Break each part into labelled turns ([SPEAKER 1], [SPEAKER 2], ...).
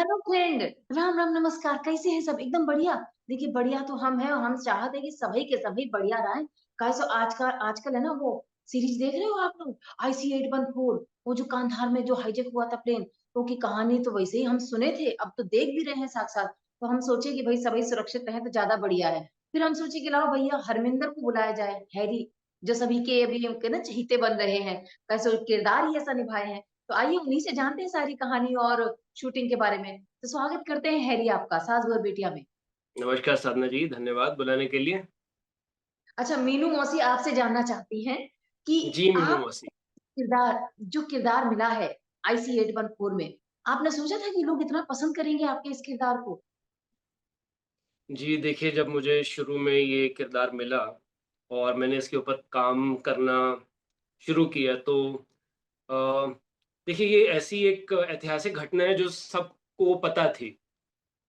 [SPEAKER 1] Hello friend, Ram Ram नमस्कार। कैसे हैं सब? एकदम बढ़िया। देखिए बढ़िया तो हम हैं और हम चाहते हैं कि सभी के सभी बढ़िया रहें। कैसे आजकल है ना वो सीरीज देख रहे हो आप लोग? IC-814, वो जो कांधार में जो हाईजैक हुआ था प्लेन, वो की कहानी तो वैसे ही हम सुने थे, अब तो देख भी रहे हैं साथ-साथ। तो हम सोचे कि भाई सभी सुरक्षित रहें तो ज्यादा बढ़िया है। फिर हम सोचे कि लाओ भैया हरमिंदर को बुलाया जाए, हैरी, जो सभी के अभी उनके ना चहीते बन रहे हैं। कैसे वो किरदार ही ऐसा निभाए हैं। तो आइए उन्हीं से जानते हैं सारी कहानी और शूटिंग के बारे में। तो स्वागत करते हैं हैरी आपका सास बहू बेटिया में।
[SPEAKER 2] नमस्कार साधना जी, धन्यवाद बुलाने के लिए।
[SPEAKER 1] अच्छा मीनू मौसी आपसे जानना चाहती हैं कि
[SPEAKER 2] जी, मीनू
[SPEAKER 1] आप
[SPEAKER 2] मौसी।
[SPEAKER 1] किरदार जो किरदार मिला है IC-814 में, आपने सोचा था कि लोग इतना पसंद करेंगे आपके इस किरदार को?
[SPEAKER 2] जी, देखिए जब मुझे शुरू में ये किरदार मिला और मैंने इसके ऊपर काम करना शुरू किया तो अ, देखिए ये ऐसी एक ऐतिहासिक घटना है जो सबको पता थी।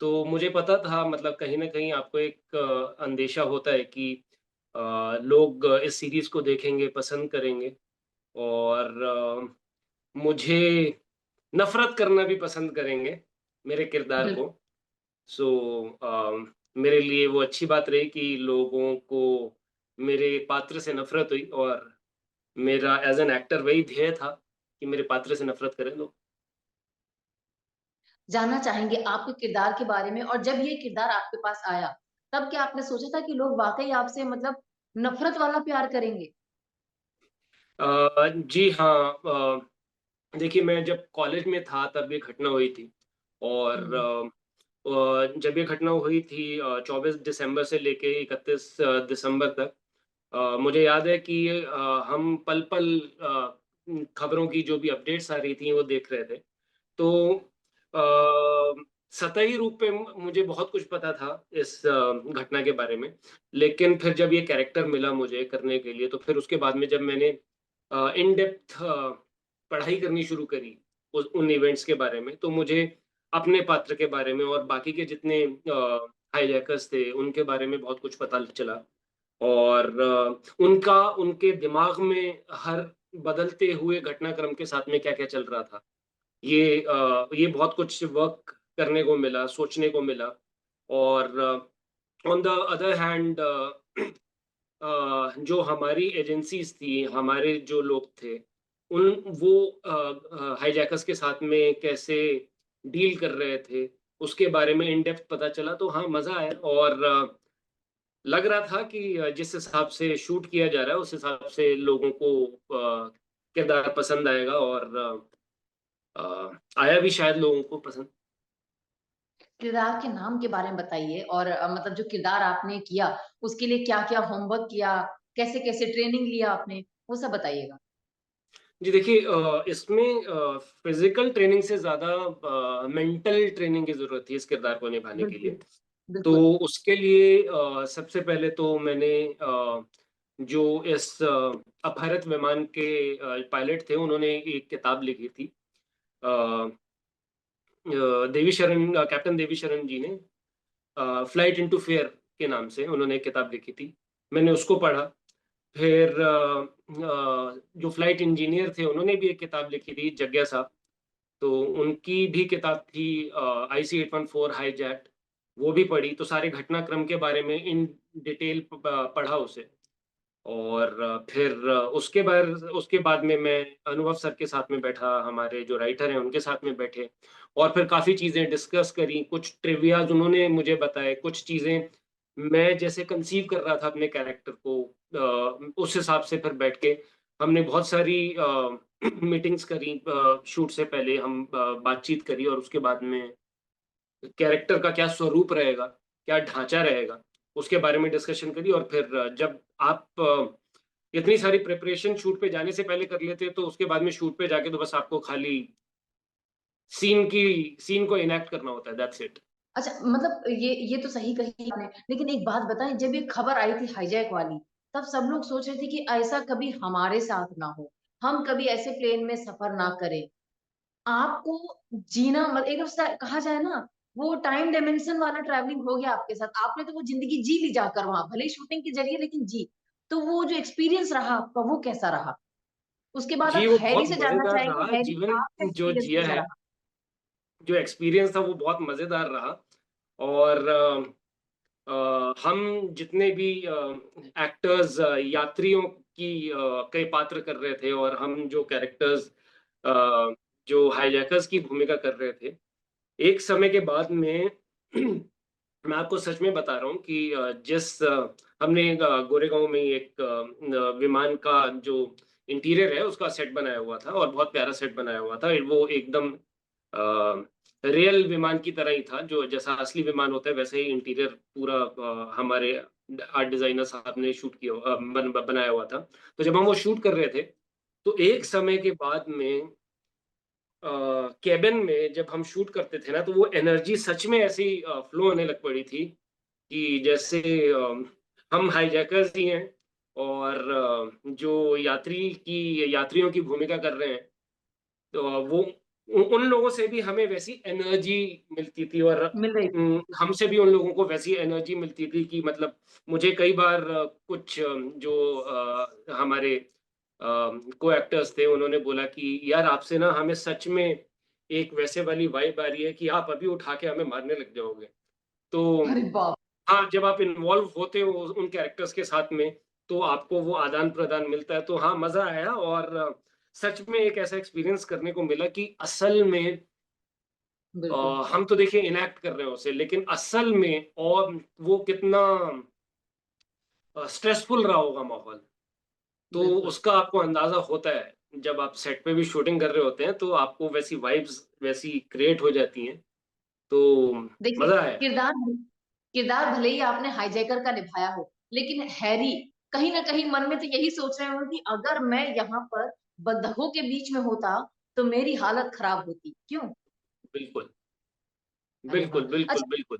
[SPEAKER 2] तो मुझे पता था मतलब कहीं न कहीं आपको एक अंदेशा होता है कि लोग इस सीरीज़ को देखेंगे, पसंद करेंगे और मुझे नफ़रत करना भी पसंद करेंगे, मेरे किरदार
[SPEAKER 1] बिल्कुल।
[SPEAKER 2] को। सो मेरे लिए वो अच्छी बात रही कि लोगों को मेरे पात्र से नफ़रत हुई और मेरा एज़ एन एक्टर वही ध्येय था कि मेरे पात्र से नफ़रत करें लोग।
[SPEAKER 1] जानना चाहेंगे आपके किरदार के बारे में और जब ये किरदार आपके पास आया, तब क्या आपने सोचा था कि लोग वाक़ई आपसे मतलब नफ़रत वाला प्यार करेंगे?
[SPEAKER 2] जी हाँ, देखिए मैं जब कॉलेज में था तब ये घटना हुई थी और
[SPEAKER 1] हुँ।
[SPEAKER 2] जब ये घटना हुई थी 24 दिसंबर से लेके 31 दिसंबर तक मुझे याद है कि हम पल-पल खबरों की जो भी अपडेट्स आ रही थी वो देख रहे थे। तो सतही रूप पे मुझे बहुत कुछ पता था इस घटना के बारे में। लेकिन फिर जब ये कैरेक्टर मिला मुझे करने के लिए तो फिर उसके बाद में जब मैंने इन डेप्थ पढ़ाई करनी शुरू करी उस उन इवेंट्स के बारे में, तो मुझे अपने पात्र के बारे में और बाकी के जितने हाईजैकर्स थे, उनके बारे में बहुत कुछ पता चला और उनका उनके दिमाग में हर बदलते हुए घटनाक्रम के साथ में क्या-क्या चल रहा था। ये बहुत कुछ वर्क करने को मिला, सोचने को मिला और ऑन द अदर हैंड जो हमारी एजेंसीज़ थी, हमारे जो लोग थे, उन वो हाइजैकर्स के साथ में कैसे डील कर रहे थे, उसके बारे में इन डेप्थ पता चला तो हाँ, मज़ा आया और लग रहा था कि जिस हिसाब से शूट किया जा रहा है, उस हिसाब से लोगों को किरदार पसंद आएगा और आया भी शायद लोगों को पसंद।
[SPEAKER 1] किरदार के नाम के बारे में बताइए और मतलब जो किरदार आपने किया, उसके लिए क्या-क्या होमवर्क किया? कैसे-कैसे ट्रेनिंग लिया आपने? वो सब बताइएगा।
[SPEAKER 2] जी देखिए इसमें फ़िज़िकल ट्रेनिंग से ज़्यादा मेंटल ट्रेनिंग की ज़रूरत थी इस किरदार को निभाने के
[SPEAKER 1] बिल्कुल,
[SPEAKER 2] लिए। तो
[SPEAKER 1] बिल्कुल।
[SPEAKER 2] उसके लिए सबसे पहले तो मैंने जो इस अपहृत विमान के पायलट थे, उन्होंने एक किताब लिखी थी। अ कैप्टन देवीशरण जी ने फ्लाइट इंटो फ़ियर के नाम से उन्होंने एक किताब लिखी थी। मैंने उसको पढ़ा। फिर जो फ्लाइट इंजीनियर थे, उन्होंने भी एक किताब लिखी थी, जग्या साहब। तो उनकी भी किताब थी IC-814 हाईजैक्ड, वो भी पढ़ी। तो सारे घटनाक्रम के बारे में इन डिटेल पढ़ा उसे और फिर उसके बाद में मैं अनुभव सर के साथ में बैठा, हमारे जो राइटर हैं, उनके साथ में बैठे और फिर काफ़ी चीज़ें डिस्कस करी। कुछ ट्रिवियाज़ उन्होंने मुझे बताए, कुछ चीज़ें मैं जैसे कंसीव कर रहा था अपने कैरेक्टर को उस हिसाब से फिर बैठ के हमने बहुत सारी मीटिंग्स करी शूट से पहले हम बातचीत करी और उसके बाद में कैरेक्टर का क्या स्वरूप रहेगा, क्या ढाँचा रहेगा, उसके बारे में डिस्कशन करी और फिर जब आप इतनी सारी प्रिपरेशन शूट पे जाने से पहले कर लेते हैं, तो उसके बाद में शूट पे जाके तो बस आपको खाली सीन को इनैक्ट करना होता है, दैट्स इट।
[SPEAKER 1] अच्छा मतलब ये तो सही कही आपने, लेकिन एक बात बताएँ जब ये खबर आई थी हाईजैक वाली, तब सब लोग सोच रहे थे कि ऐसा कभी हमारे साथ ना हो, हम कभी ऐसे प्लेन में सफ़र ना करें। आपको जीना एक कहा जाए ना, वो टाइम डायमेंशन वाला ट्रैवलिंग हो गया आपके साथ। आपने तो वो ज़िंदगी जी ली जाकर वहाँ, भले ही शूटिंग के ज़रिए लेकिन जी। तो वो जो एक्सपीरियंस रहा आपका, वो कैसा रहा? उसके बाद
[SPEAKER 2] जी,
[SPEAKER 1] आप
[SPEAKER 2] वो
[SPEAKER 1] हैरी
[SPEAKER 2] बहुत
[SPEAKER 1] से जानना
[SPEAKER 2] मज़ेदार
[SPEAKER 1] चाहेंगे,
[SPEAKER 2] रहा
[SPEAKER 1] हैरी
[SPEAKER 2] जीवन
[SPEAKER 1] आपका
[SPEAKER 2] जो
[SPEAKER 1] एक्सपीरियंस
[SPEAKER 2] जिया
[SPEAKER 1] कैसा
[SPEAKER 2] है।
[SPEAKER 1] रहा?
[SPEAKER 2] जो एक्सपीरियंस था वो बहुत मज़ेदार रहा। और हम जितने भी एक्टर्स यात्रियों की के पात्र कर रहे थे, और हम जो कैरेक्टर्स जो हाईजैकर्स की भूमिका कर रहे थे, एक समय के बाद में मैं आपको सच में बता रहा हूँ कि हमने गोरेगांव में एक विमान का जो इंटीरियर है उसका सेट बनाया हुआ था, और बहुत प्यारा सेट बनाया हुआ था। वो एकदम रियल विमान की तरह ही था, जो जैसा असली विमान होता है वैसे ही इंटीरियर पूरा हमारे आर्ट डिजाइनर साहब ने शूट किया बनाया हुआ था। तो जब हम वो शूट कर रहे थे, तो एक समय के बाद में केबिन में जब हम शूट करते थे ना, तो वो एनर्जी सच में ऐसी फ्लो होने लग पड़ी थी कि जैसे हम हाईजैकर्स ही हैं, और जो यात्रियों की भूमिका कर रहे हैं, तो वो उन लोगों से भी हमें वैसी एनर्जी मिलती थी, और
[SPEAKER 1] मिल रही थी।
[SPEAKER 2] हमसे भी उन लोगों को वैसी एनर्जी मिलती थी कि मतलब मुझे कई बार कुछ जो हमारे को एक्टर्स थे, उन्होंने बोला कि यार आपसे ना हमें सच में एक वैसे वाली वाइब आ रही है कि आप अभी उठा के हमें मारने लग जाओगे। तो
[SPEAKER 1] अरे बाप!
[SPEAKER 2] हाँ, जब आप इन्वॉल्व होते हो उन कैरेक्टर्स के साथ में, तो आपको वो आदान-प्रदान मिलता है। तो हाँ, मज़ा आया, और सच में एक ऐसा एक्सपीरियंस करने को मिला कि असल में
[SPEAKER 1] बिल्कुल,
[SPEAKER 2] हम तो देखिए इनैक्ट कर रहे हैं उसे, लेकिन असल में और वो कितना स्ट्रेसफुल रहा होगा माहौल, तो
[SPEAKER 1] बिल्कुल।
[SPEAKER 2] उसका आपको अंदाज़ा होता है। जब आप सेट पे भी शूटिंग कर रहे होते हैं, तो आपको वैसी वाइब्स वैसी क्रिएट हो जाती हैं, तो
[SPEAKER 1] देखिए,
[SPEAKER 2] मज़ा आया।
[SPEAKER 1] किरदार किरदार भले ही आपने हाइजैकर का निभाया हो, लेकिन हैरी कहीं न कहीं मन में तो यही सोच रहे होंगे कि अगर मैं यहाँ पर बंधकों के बीच में होता, तो मेरी हालत खराब होती। क्यों?
[SPEAKER 2] बिल्कुल,
[SPEAKER 1] अरे
[SPEAKER 2] बिल्कुल,
[SPEAKER 1] वाह!
[SPEAKER 2] बिल्कुल,
[SPEAKER 1] अच्छा
[SPEAKER 2] बिल्कुल।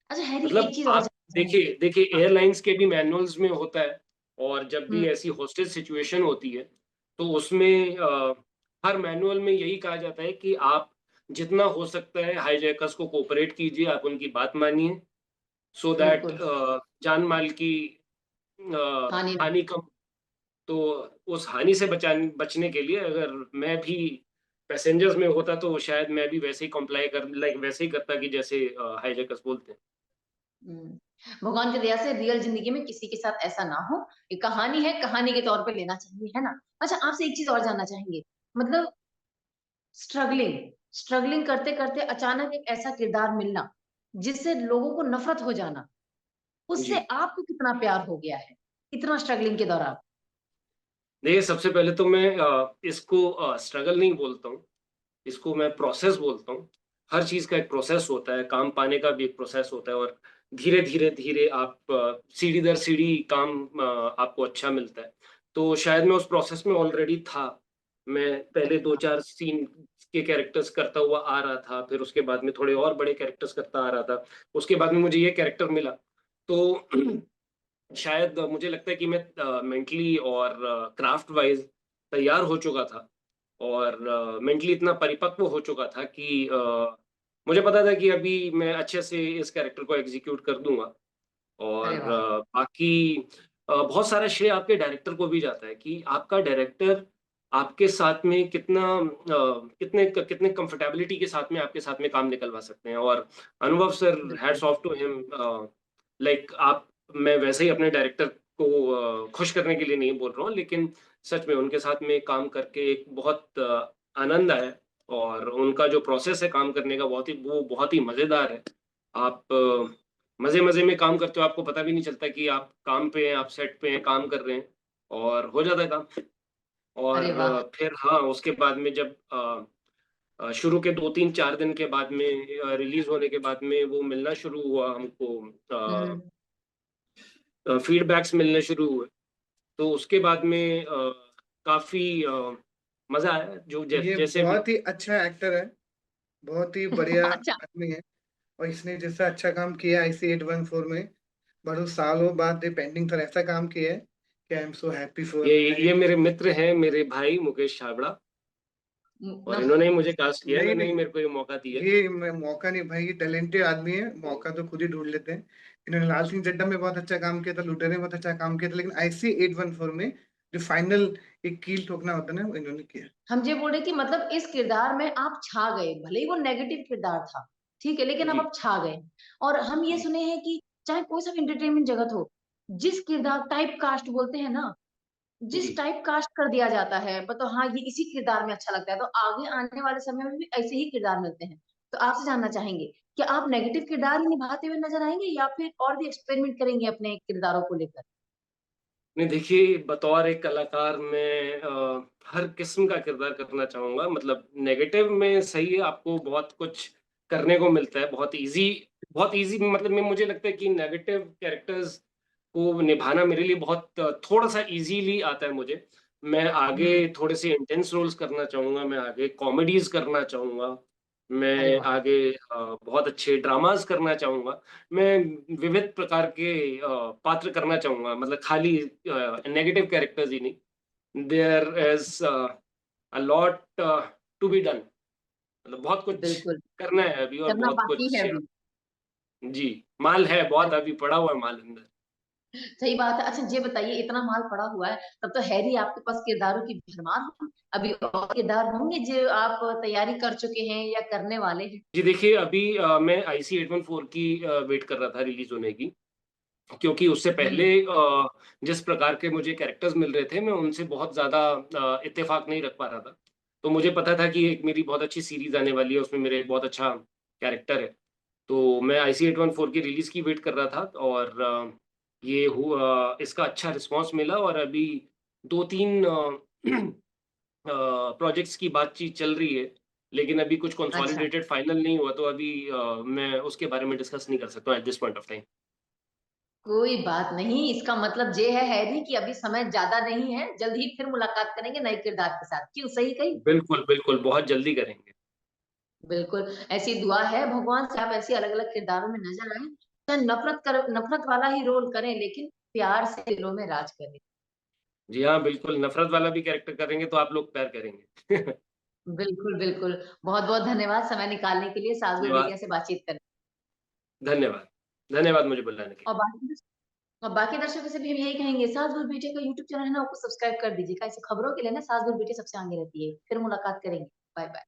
[SPEAKER 1] अच्छा हैरी
[SPEAKER 2] मतलब
[SPEAKER 1] एक चीज़ और
[SPEAKER 2] आप
[SPEAKER 1] जानना चाहूँगी।
[SPEAKER 2] देखिए देखिए
[SPEAKER 1] हाँ,
[SPEAKER 2] एयरलाइंस के भी मैनुअल्स में होता है, और जब
[SPEAKER 1] हुँ,
[SPEAKER 2] भी ऐसी हॉस्टेज सिचुएशन होती है, तो उसमें हर मैनुअल में यही कहा जाता है कि आप जितना हो सकता है हाईजैकर्स को कोऑपरेट कीजिए, आप उनकी बात मानिए, सो दैट
[SPEAKER 1] बिल्कुल,
[SPEAKER 2] जान-माल की
[SPEAKER 1] हानि ना
[SPEAKER 2] हानि कम। तो उस हानि से बचने के लिए अगर मैं भी पैसेंजर्स में होता, तो शायद मैं भी वैसे ही कॉम्प्लाई कर लाइक वैसे ही करता कि जैसे हाईजैकर्स बोलते हैं।
[SPEAKER 1] हुँ, भगवान की दया से रियल ज़िंदगी में किसी के साथ ऐसा ना हो। ये कहानी है, कहानी के तौर पे लेना चाहिए, है ना? अच्छा आपसे एक चीज़ और जानना चाहेंगे, मतलब स्ट्रगलिंग स्ट्रगलिंग करते-करते अचानक एक ऐसा किरदार मिलना, जिससे लोगों को नफ़रत हो जाना,
[SPEAKER 2] जी।
[SPEAKER 1] उससे आपको कितना प्यार हो गया है, इतना स्ट्रगलिंग के दौरान?
[SPEAKER 2] देखिए, सबसे पहले तो मैं इसको स्ट्रगल नहीं बोलता हूँ, इसको मैं प्रोसेस बोलता हूँ। हर चीज़ का एक प्रोसेस होता है, काम पाने का भी एक प्रोसेस होता है, और धीरे-धीरे आप सीढ़ी दर सीढ़ी काम आपको अच्छा मिलता है। तो शायद मैं उस प्रोसेस में ऑलरेडी था। मैं पहले
[SPEAKER 1] अरे वाह!
[SPEAKER 2] 2-4 सीन के कैरेक्टर्स करता हुआ आ रहा था, फिर उसके बाद में थोड़े और बड़े कैरेक्टर्स करता आ रहा था। उसके बाद में मुझे ये कैरेक्टर मिला। तो शायद मुझे लगता है कि मैं मेंटली और क्राफ्ट वाइज़ तैयार हो चुका था, और मेंटली इतना परिपक्व हो चुका था कि मुझे पता था कि अभी मैं अच्छे से इस कैरेक्टर को एग्ज़ीक्यूट कर दूँगा।
[SPEAKER 1] अरे
[SPEAKER 2] और
[SPEAKER 1] वाह!
[SPEAKER 2] बाकी बहुत सारा श्रेय आपके डायरेक्टर को भी जाता है कि आपका डायरेक्टर आपके साथ में कितने कंफर्टेबिलिटी के साथ में आपके साथ में काम निकलवा सकते हैं। और अनुभव सर,
[SPEAKER 1] बिल्कुल,
[SPEAKER 2] hats off to him. Like आप मैं वैसे ही अपने डायरेक्टर को खुश करने के लिए नहीं बोल रहा हूँ, लेकिन सच में उनके साथ में काम करके एक बहुत आनंद आया, और उनका जो प्रोसेस है काम करने का बहुत ही मज़ेदार है। आप मज़े-मज़े में काम करते हो, आपको पता भी नहीं चलता कि आप काम पे हैं, आप सेट पे हैं, काम कर रहे हैं, और हो जाता है काम।
[SPEAKER 1] अरे
[SPEAKER 2] और
[SPEAKER 1] वाह!
[SPEAKER 2] फिर हाँ, उसके बाद में जब शुरू के 2-3-4 दिन के बाद में रिलीज़ होने के बाद में वो मिलना शुरू हुआ हमको,
[SPEAKER 1] हुँ,
[SPEAKER 2] फीडबैक्स मिलने शुरू हुए, तो उसके बाद में काफ़ी मज़ा आया, जो
[SPEAKER 3] ये
[SPEAKER 2] जैसे भी।
[SPEAKER 3] बहुत ही अच्छा एक्टर है, बहुत ही बढ़िया
[SPEAKER 1] अच्छा
[SPEAKER 3] आदमी है और इसने जैसा अच्छा काम किया आईसी 814 में, बड़े सालों बाद ये पेंडिंग था ऐसा काम किया है कि I am so happy for
[SPEAKER 2] ये मेरे मित्र हैं, मेरे भाई मुकेश छाबड़ा, और
[SPEAKER 1] न
[SPEAKER 2] इन्होंने ही मुझे कास्ट किया है,
[SPEAKER 3] नहीं,
[SPEAKER 2] इन्होंने ही
[SPEAKER 3] नहीं,
[SPEAKER 2] मेरे को ये मौका दिया है।
[SPEAKER 3] ये मैं मौका नहीं भाई, ये टैलेंटेड आदमी है, मौका तो खुद ही ढूँढ लेते हैं। इन्होंने लाल सिंह चड्ढा में बहुत अच्छा काम किया था, लुटेरे में बहुत अच्छा काम किया था, लेकिन आईसी 814 में जो फाइनल एक कील ठोकना होता है ना, वो इन्होंने किया।
[SPEAKER 1] हम ये बोल रहे कि मतलब इस किरदार में आप छा गए, भले ही वो नेगेटिव किरदार था, ठीक है, लेकिन अब
[SPEAKER 2] जी
[SPEAKER 1] आप छा गए। और हम ये
[SPEAKER 2] जी
[SPEAKER 1] सुने हैं कि चाहे कोई सा भी एंटरटेनमेंट जगत हो, जिस किरदार टाइप कास्ट बोलते हैं ना,
[SPEAKER 2] जी।
[SPEAKER 1] जिस टाइप कास्ट कर दिया जाता है, मतलब हाँ, ये इसी किरदार में अच्छा लगता है, तो आगे आने वाले समय में भी ऐसे ही किरदार मिलते हैं। तो आपसे जानना चाहेंगे, क्या आप नेगेटिव किरदार ही निभाते हुए नज़र आएँगे या फिर और भी एक्सपेरिमेंट करेंगे अपने किरदारों को लेकर?
[SPEAKER 2] नहीं देखिए, बतौर एक कलाकार मैं हर किस्म का किरदार करना चाहूँगा। मतलब नेगेटिव में सही है, आपको बहुत कुछ करने को मिलता है, बहुत ईज़ी मतलब मैं मुझे लगता है कि नेगेटिव कैरेक्टर्स को निभाना मेरे लिए बहुत थोड़ा-सा ईज़िली आता है मुझे। मैं आगे
[SPEAKER 1] हुँ,
[SPEAKER 2] थोड़े से इंटेंस रोल्स करना चाहूँगा, मैं आगे कॉमेडीज़ करना चाहूँगा,
[SPEAKER 1] अरे
[SPEAKER 2] मैं
[SPEAKER 1] वाह!
[SPEAKER 2] आगे बहुत अच्छे ड्रामाज़ करना चाहूँगा। मैं विविध प्रकार के पात्र करना चाहूँगा, मतलब खाली नेगेटिव कैरेक्टर्स ही नहीं। There is a lot to be done. मतलब बहुत कुछ
[SPEAKER 1] बिल्कुल,
[SPEAKER 2] करना है अभी और
[SPEAKER 1] करना
[SPEAKER 2] बहुत
[SPEAKER 1] बाकी है
[SPEAKER 2] कुछ
[SPEAKER 1] अभी।
[SPEAKER 2] जी, माल है बहुत, अभी पड़ा हुआ है माल अंदर।
[SPEAKER 1] सही बात है। अच्छा ये बताइए इतना माल पड़ा हुआ है, तब तो है ही आपके पास किरदारों की भरमार हो। अभी और किरदार होंगे जो आप तैयारी कर चुके हैं या करने वाले हैं?
[SPEAKER 2] जी देखिए, अभी मैं आईसी 814 की वेट कर रहा था रिलीज़ होने की, क्योंकि उससे पहले
[SPEAKER 1] हुँ,
[SPEAKER 2] जिस प्रकार के मुझे कैरेक्टर्स मिल रहे थे, मैं उनसे बहुत ज़्यादा इत्तेफ़ाक नहीं रख पा रहा था। तो मुझे पता था कि एक मेरी बहुत अच्छी सीरीज़ आने वाली है, उसमें मेरा एक बहुत अच्छा कैरेक्टर है। तो मैं आईसी 814 की रिलीज़ की वेट कर रहा था और ये इसका अच्छा रिस्पॉन्स मिला और अभी 2-3 प्रोजेक्ट्स की बातचीत चल रही है, लेकिन अभी कुछ
[SPEAKER 1] अच्छा,
[SPEAKER 2] कंसोलिडेटेड फाइनल नहीं हुआ, तो अभी मैं उसके बारे में डिस्कस नहीं कर सकता हूँ at this point of time.
[SPEAKER 1] कोई बात नहीं, इसका मतलब ये है हैरी कि अभी समय ज़्यादा नहीं है, जल्द ही फिर मुलाकात करेंगे नए किरदार के साथ। क्यों, सही कही?
[SPEAKER 2] बिल्कुल, बिल्कुल, बहुत जल्दी करेंगे।
[SPEAKER 1] बिल्कुल, ऐसी दुआ है भगवान से आप ऐसे अलग-अलग किरदारों में नज़र आएँ, चाहे नफ़रत वाला ही रोल करें लेकिन प्यार से दिलों में राज करें।
[SPEAKER 2] जी हाँ, बिल्कुल, नफ़रत वाला भी कैरेक्टर करेंगे तो आप लोग प्यार करेंगे।
[SPEAKER 1] बिल्कुल, बिल्कुल। बहुत-बहुत धन्यवाद समय निकालने के लिए सास-बहू
[SPEAKER 2] धन्यवाद,
[SPEAKER 1] बेटियों से बातचीत करने
[SPEAKER 2] धन्यवाद। धन्यवाद मुझे बुलाने के
[SPEAKER 1] और
[SPEAKER 2] लिए।
[SPEAKER 1] बाकी दर्शकों से भी हम यही कहेंगे सास-बहू बेटियों का यूट्यूब चैनल है ना, उसको सब्सक्राइब कर दीजिएगा। ऐसी खबरों के लिए ना सास-बहू बेटी सबसे आगे रहती है। फिर मुलाकात करेंगे। बाय-बाय।